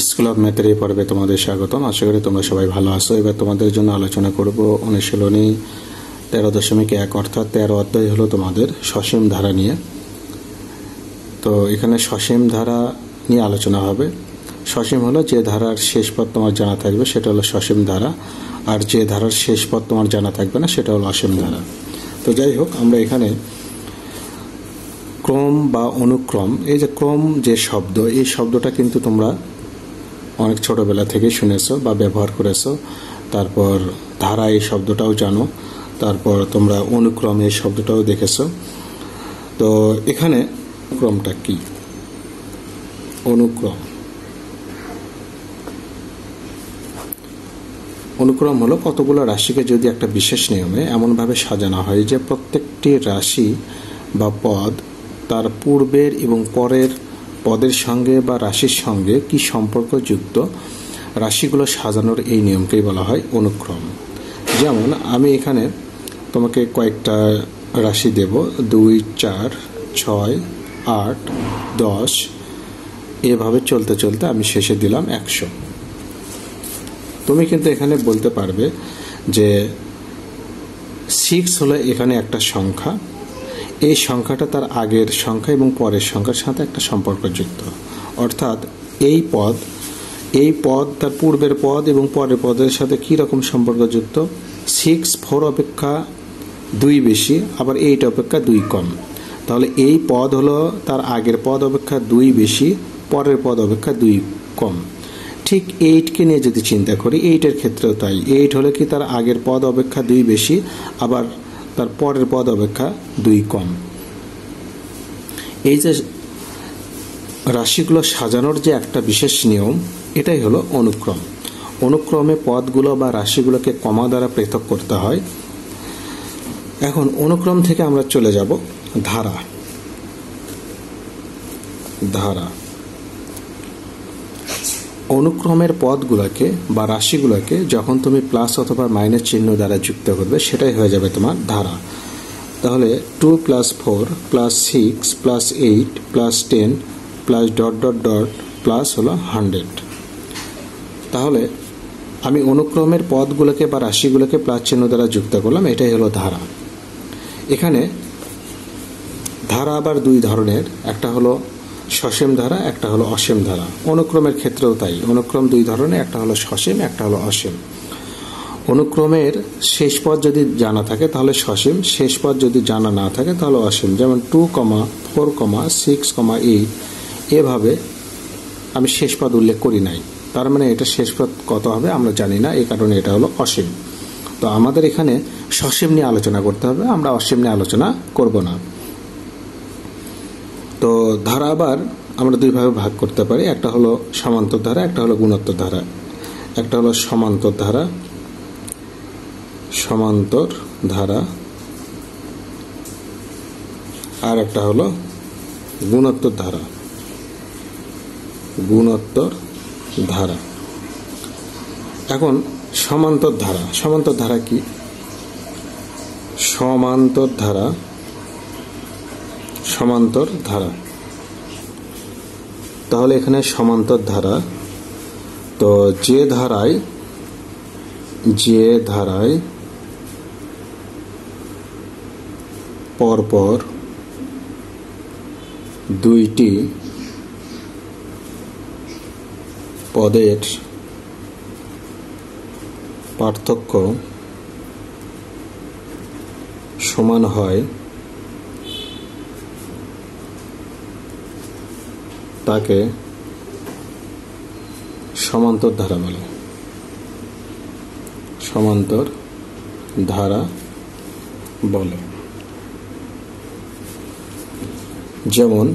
School of ম্যাথের এই পর্বে তোমাদের স্বাগতম। আশা করি তোমরা সবাই ভালো আছো। এবার তোমাদের জন্য আলোচনা করব অনুশীলনী 13.1 অর্থাৎ 13 অধ্যায় হলো তোমাদের সসীম ধারা নিয়ে। তো এখানে সসীম ধারা নিয়ে আলোচনা হবে। সসীম হলো যে ধারার শেষ পদ তোমার জানা থাকবে সেটা হলো সসীম ধারা, আর যে ধারার শেষ পদ তোমার জানা থাকবে না সেটা হলো অসীম ধারা। তো যাই হোক, আমরা এখানে ক্রম বা অনুক্রম, এই যে ক্রম যে শব্দ, এই শব্দটা কিন্তু তোমরা অনেক ছোটবেলা থেকে শুনেছো বা ব্যবহার করেছো। তারপর ধারা এই শব্দটাও জানো, তারপর তোমরা অনুক্রম এই শব্দটাও দেখেছো। তো এখানে ক্রমটা কি? অনুক্রম হলো কতগুলো রাশিকে যদি একটা বিশেষ নিয়মে এমনভাবে সাজানো হয় যে প্রত্যেকটি রাশি বা পদ তার পূর্বের এবং পরের পদের সঙ্গে বা রাশির সঙ্গে কি সম্পর্ক যুক্ত, রাশিগুলো সাজানোর এই নিয়মকেই বলা হয় অনুক্রম। যেমন আমি এখানে তোমাকে কয়েকটা রাশি দেব, 2, 4, 6, 8, 10, এভাবে চলতে চলতে আমি শেষে দিলাম 100। তুমি কিন্তু এখানে বলতে পারবে যে 6 হলো এখানে একটা সংখ্যা, এই সংখ্যাটা তার আগের সংখ্যা এবং পরের সংখ্যার সাথে একটা সম্পর্কযুক্ত, অর্থাৎ এই পদ তার পূর্বের পদ এবং পরের পদের সাথে কি রকম সম্পর্কযুক্ত? 6 4 অপেক্ষা 2 বেশি, আবার 8 অপেক্ষা 2 কম। তাহলে এই পদ হলো তার আগের পদ অপেক্ষা 2 বেশি, পরের পদ অপেক্ষা 2 কম। ঠিক 8কে নিয়ে যদি চিন্তা করি, 8-এর ক্ষেত্রেও তাই। 8 হলে কি তার আগের পদ অপেক্ষা 2 বেশি, আবার তার পরের পদ অপেক্ষা 2 কম। এই যে রাশিগুলো সাজানোর যে একটা বিশেষ নিয়ম, এটাই হলো অনুক্রম। অনুক্রমে পদগুলো বা রাশিগুলোকে কমা দ্বারা পৃথক করতে হয়। এখন অনুক্রম থেকে আমরা চলে যাব ধারা। অনুক্রমের পদগুলোকে বা রাশিগুলোকে যখন তুমি প্লাস অথবা মাইনাস চিহ্ন দ্বারা যুক্ত করবে, সেটাই হয়ে যাবে তোমার ধারা। তাহলে 2 + 4 + 6 + 8 + 10 +... প্লাস হলো 100। তাহলে আমি অনুক্রমের পদগুলোকে বা রাশিগুলোকে প্লাস চিহ্ন দ্বারা যুক্ত করলাম, এটাই হলো ধারা। এখানে ধারা আবার 2 ধরনের, একটা হলো সসীম ধারা, একটা হলো অসীম ধারা। অনুক্রমের ক্ষেত্রেও তাই, অনুক্রম 2 ধরনের, একটা হলো সসীম, একটা হলো অসীম। অনুক্রমের শেষ পদ যদি জানা থাকে তাহলে সসীম, শেষ পদ যদি জানা না থাকে তাহলে অসীম। যেমন 2, 4, 6, 8, এভাবে আমি শেষ পদ উল্লেখ করি নাই, তার মানে এটা শেষ পদ কত হবে আমরা জানি না, এই কারণে এটা হলো অসীম। তো আমাদের এখানে সসীম নিয়ে আলোচনা করতে হবে, আমরা অসীম নিয়ে আলোচনা করব না। তো ধারা আবার আমরা 2 ভাগে ভাগ করতে পারি, একটা হলো সমান্তর ধারা, একটা হলো গুণোত্তর ধারা। একটা হলো সমান্তর ধারা, আর একটা হলো গুণোত্তর ধারা। এখন সমান্তর ধারা কি? সমান্তর ধারা, তাহলে এখানে সমান্তর ধারা, তো যে ধারায় পরপর 2টি পদের পার্থক্য সমান হয় তাকে সমান্তর ধারা বলে। যেমন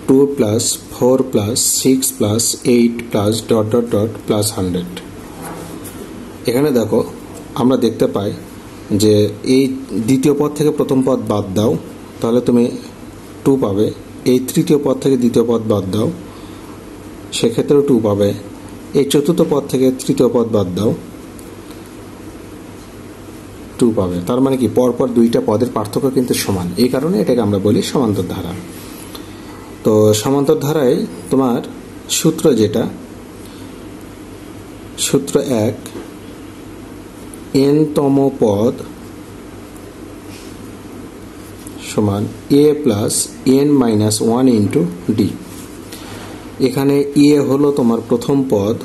2 + 4 + 6 + 8 + ... +100। এখানে দেখো, আমরা দেখতে পাই যে এই দ্বিতীয় পদ থেকে প্রথম পদ বাদ দাও, তাহলে তুমি 2 পাবে। এই তৃতীয় পদ থেকে দ্বিতীয় পদ বাদ দাও, সেক্ষেত্রেও 2 পাবে। এই চতুর্থ পদ থেকে তৃতীয় পদ বাদ দাও, 2 পাবে। তার মানে কি পরপর 2টা পদের পার্থক্য কিন্তু সমান, এই কারণে এটাকে আমরা বলি সমান্তর ধারা। তো সমান্তর ধারায় তোমার সূত্র যেটা, সূত্র 1, n তম পদ সমান a plus n minus 1 into D. এখানে এ হলো তোমার প্রথম পদ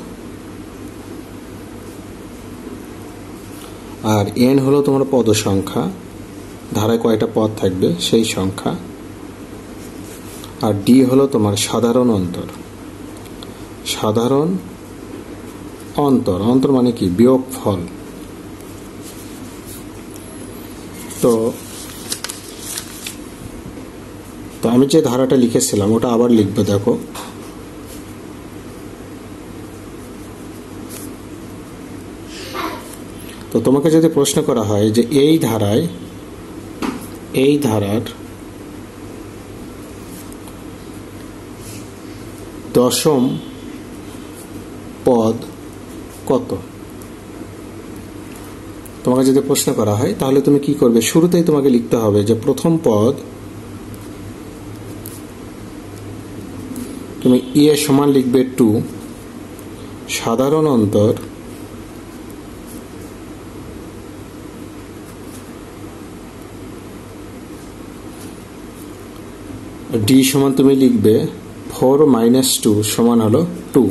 আর n হলো তোমার পদ সংখ্যা, ধারায় কয়টা পদ থাকবে সেই সংখ্যা, আর ডি হলো তোমার সাধারণ অন্তর। সাধারণ অন্তর, অন্তর মানে কি? বিয়োগফল। তো আমি যে ধারাটা লিখেছিলাম ওটা আবার লিখবো, দেখো। তো তোমাকে যদি প্রশ্ন করা হয় যে এই ধারার দশম পদ কত, তোমাকে যদি প্রশ্ন করা হয় তাহলে তুমি কি করবে? শুরুতেই তোমাকে লিখতে হবে যে প্রথম পদ, তুমি এ সমান লিখবে 2, সাধারণ অন্তর ডি সমান তুমি লিখবে 4 মাইনাস 2 সমান হলো 2।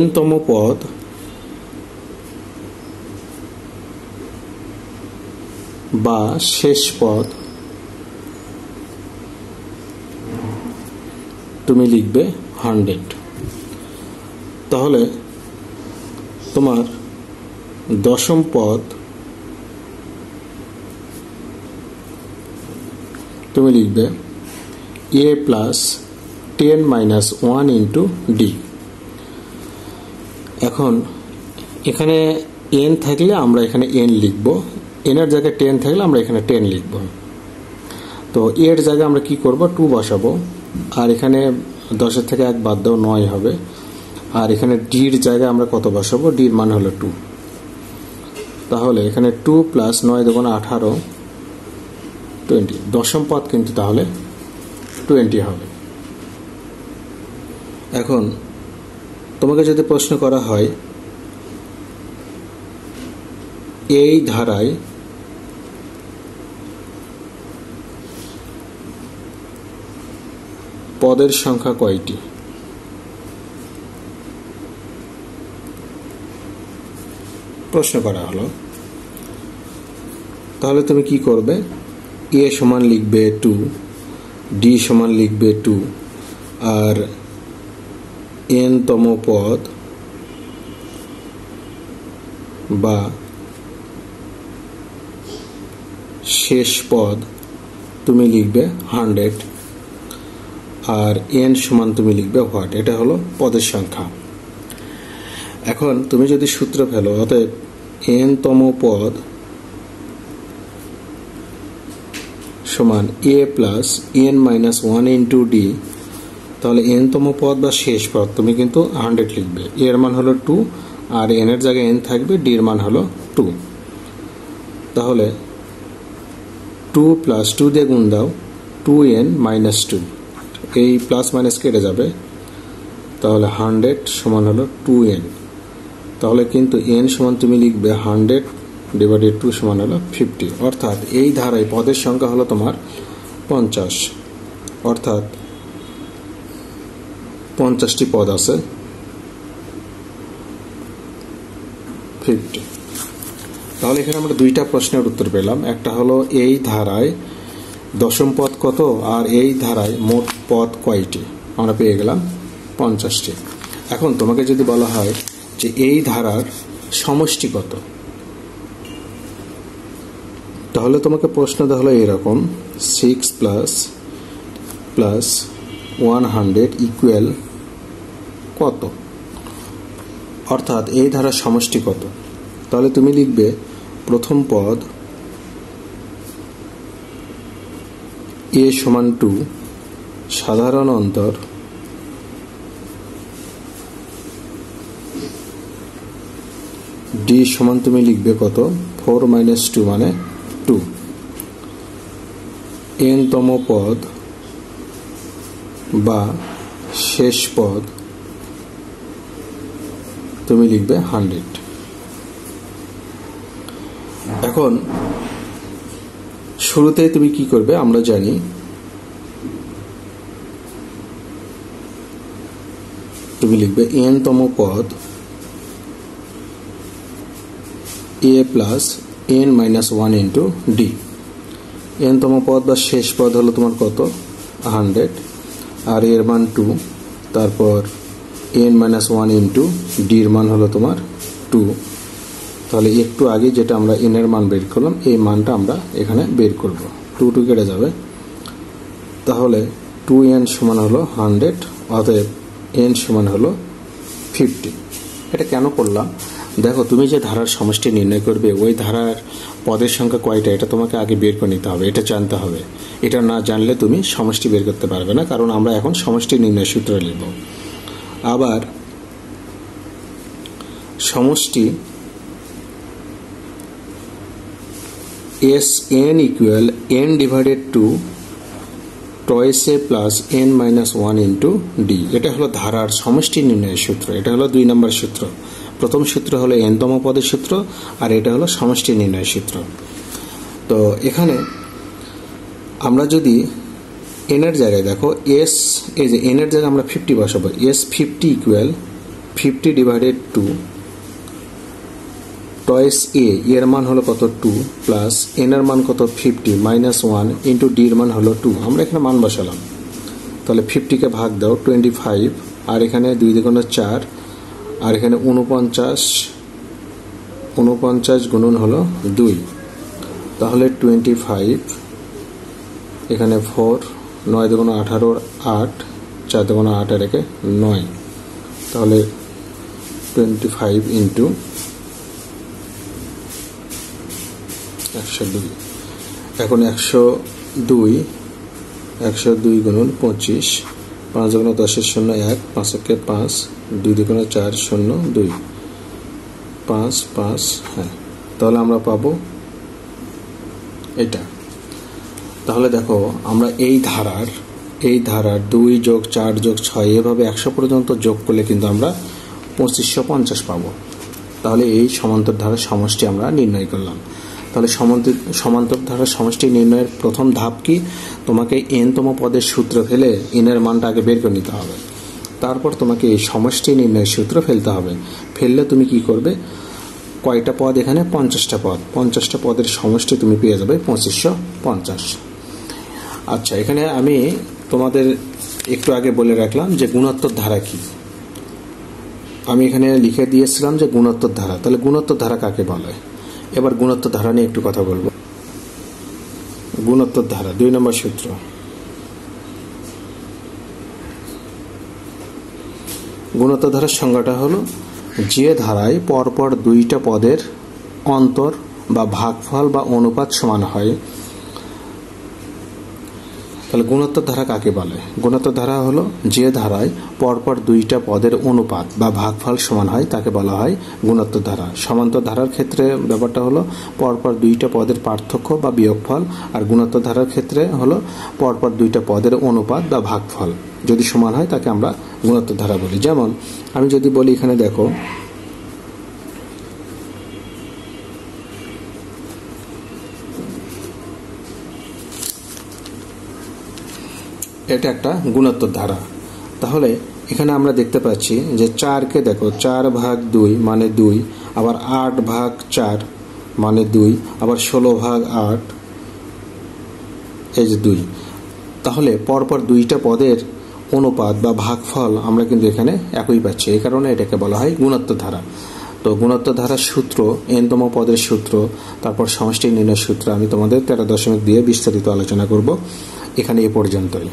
n তম পদ বা শেষ পদ তুমি লিখবে 100। তাহলে তোমার দশম পদ তুমি লিখবে a plus 10 minus 1 into D. এখন এখানে n থাকলে আমরা এখানে n লিখব, n এর জায়গায় 10 থাকলে আমরা এখানে 10 লিখব। তো এর জায়গায় আমরা কি করব? 2 বসাবো, আর এখানে 10 থেকে 1 বাদ দাও, 9 হবে। আর এখানে ডির জায়গায় আমরা কত বসাবো? ডির মান হলো 2। তাহলে এখানে 2 প্লাস 9 দেখুন 18, 20। দশম পদ কিন্তু তাহলে 20 হবে। এখন তোমাকে যদি প্রশ্ন করা হয় এই ধারায় পদের সংখ্যা কয়টি, প্রশ্ন করা হলো, তাহলে তুমি কি করবে? এ সমান লিখবে 2, ডি সমান লিখবে 2, আর n তম পদ বা শেষ পদ তুমি লিখবে 100, আর n সমান তুমি লিখবে হোয়াট। এটা হলো পদের সংখ্যা। এখন তুমি যদি সূত্র ফেলো, অতএব n তম পদ সমান a plus n minus 1 into D, তাহলে n তম পদ বা শেষ পদ তুমি কিন্তু 100 লিখবে। এর মান হলো 2, আর n এর জায়গায় n থাকবে, d এর মান হলো 2। তাহলে 2 প্লাস 2 দিয়ে গুণ দাও, 2n মাইনাস 2, এই প্লাস মাইনাস কেটে যাবে, তাহলে 100 সমান হলো 2n। তাহলে কিন্তু n সমান তুমি লিখবে 100 ডিভাইডেড 2 সমান হলো 50। অর্থাৎ এই ধারায় পদের সংখ্যা হলো তোমার 50, অর্থাৎ 50টি পদ আছে 50। তাহলে এখানে আমরা দুইটা প্রশ্নের উত্তর পেলাম। একটা হলো এই ধারায় দশম পদ কত, আর এই ধারায় মোট পদ কয়টি, আমরা পেয়ে গেলাম 50টি। এখন তোমাকে যদি বলা হয় যে এই ধারার সমষ্টি কত, তাহলে তোমাকে প্রশ্নটা হলো এরকম, 6 প্লাস 100 ইকুয়াল কত, অর্থাৎ এই ধারার সমষ্টি কত। তাহলে তুমি লিখবে প্রথম পদ a সমান 2, সাধারণ অন্তর d সমান তুমি লিখবে কত? 4 মাইনাস 2 মানে 2। n তম পদ বা শেষ পদ তুমি লিখবে 100। এখন শুরুতেই তুমি কি করবে, আমরা জানি তুমি লিখবে n তম পদ a plus n minus 1 into D. n তম পদ বা শেষ পদ হলো তোমার কত, 100, আর এর মান 2, তারপর n মাইনাস 1 ইন্টু ডির মান হলো তোমার 2। তাহলে একটু আগে যেটা আমরা n এর মান বের করলাম এই মানটা আমরা এখানে বের করব, 2 কেটে যাবে। তাহলে 2n সমান হলো 100, অতএব n সমান হলো 50। এটা কেন করলাম, দেখো তুমি যে ধারার সমষ্টি নির্ণয় করবে ওই ধারার পদের সংখ্যা কয়টা এটা তোমাকে আগে বের করে নিতে হবে, এটা জানতে হবে। এটা না জানলে তুমি সমষ্টি বের করতে পারবে না, কারণ আমরা এখন সমষ্টি নির্ণয় সূত্র লিখব। আবার সমষ্টি Sn equal n divided two twice a plus n minus 1 into D. এটা হলো ধারার সমষ্টি নির্ণয়ের সূত্র। এটা হলো 2 নম্বর সূত্র। প্রথম সূত্র হলো n তম পদের সূত্র, আর এটা হলো সমষ্টি নির্ণয়ের সূত্র। তো এখানে আমরা যদি n এর জায়গায় দেখো s, এই যে n এর জায়গায় আমরা 50 বসাবো। s 50 equal 50 divided two twice a, এর মান হলো কত 2, প্লাস n এর মান কত 50 মাইনাস 1 ইন্টু ডি এর মান হলো 2। আমরা এখানে মান বসালাম। তাহলে 50 কে ভাগ দাও 25, আর এখানে 2 দ্বিগুণে 4, আর এখানে 49 গুণন হলো 2, তাহলে 25, এখানে 4, 9 দুগুণে 18, 8, 4 দুগুণে 8, আর একে 9, তাহলে 25 ইন্টু 102। এখন 102 গুণন 25, 5 দুগুণে 10 0 1, 5 একে 5, 2 দুগুণে 4 0 2, 5 5, হ্যাঁ, তাহলে আমরা পাবো এটা। তাহলে দেখো আমরা এই ধারার 2 যোগ 4 যোগ 6 এভাবে 100 পর্যন্ত যোগ করলে কিন্তু আমরা 2550 পাবো। তাহলে এই সমান্তর ধারার সমষ্টি আমরা নির্ণয় করলাম। তাহলে সমান্তর ধারার সমষ্টি নির্ণয়ের প্রথম ধাপ কি, তোমাকে n তম পদের সূত্র ফেলে n এর মানটা আগে বের করে নিতে হবে। তারপর তোমাকে এই সমষ্টি নির্ণয়ের সূত্র ফেলতে হবে। ফেললে তুমি কি করবে, কয়টা পদ, এখানে 50টা পদ, 50টা পদের সমষ্টি তুমি পেয়ে যাবে 2550। আচ্ছা, এখানে আমি তোমাদের একটু আগে বলে রাখলাম যে গুণোত্তর ধারা কি। আমি এখানে লিখে দিয়েছিলাম যে গুণোত্তর ধারা। তাহলে গুণোত্তর ধারা কাকে বলে, এবার গুণোত্তর ধারা নিয়ে একটু কথা বলবো। গুণোত্তর ধারা 2 নম্বর সূত্র। গুণোত্তর ধারার সংজ্ঞাটা হলো যে ধারায় পরপর 2টা পদের অন্তর বা ভাগফল বা অনুপাত সমান হয়। তাহলে গুণোত্তর ধারা কাকে বলে, গুণোত্তর ধারা হলো যে ধারায় পরপর 2টা পদের অনুপাত বা ভাগফল সমান হয় তাকে বলা হয় গুণোত্তর ধারা। সমান্তর ধারার ক্ষেত্রে ব্যাপারটা হলো পরপর 2টা পদের পার্থক্য বা বিয়োগফল, আর গুণোত্তর ধারার ক্ষেত্রে হলো পরপর 2টা পদের অনুপাত বা ভাগফল যদি সমান হয় তাকে আমরা গুণোত্তর ধারা বলি। যেমন আমি যদি বলি এখানে দেখো এটা একটা গুণোত্তর ধারা। তাহলে এখানে আমরা দেখতে পাচ্ছি যে 4কে দেখো 4 ভাগ 2 মানে 2, আবার 8 ভাগ 4 মানে 2, আবার 16 ভাগ 8 এই যে 2। তাহলে পরপর 2টা পদের অনুপাত বা ভাগফল আমরা কিন্তু এখানে একই পাচ্ছি, এই কারণে এটাকে বলা হয় গুণোত্তর ধারা। তো গুণোত্তর ধারার সূত্র, n তম পদের সূত্র, তারপর সমষ্টি নির্ণয়ের সূত্র আমি তোমাদের 13 দশমিক দিয়ে বিস্তারিত আলোচনা করব। এখানে এ পর্যন্তই।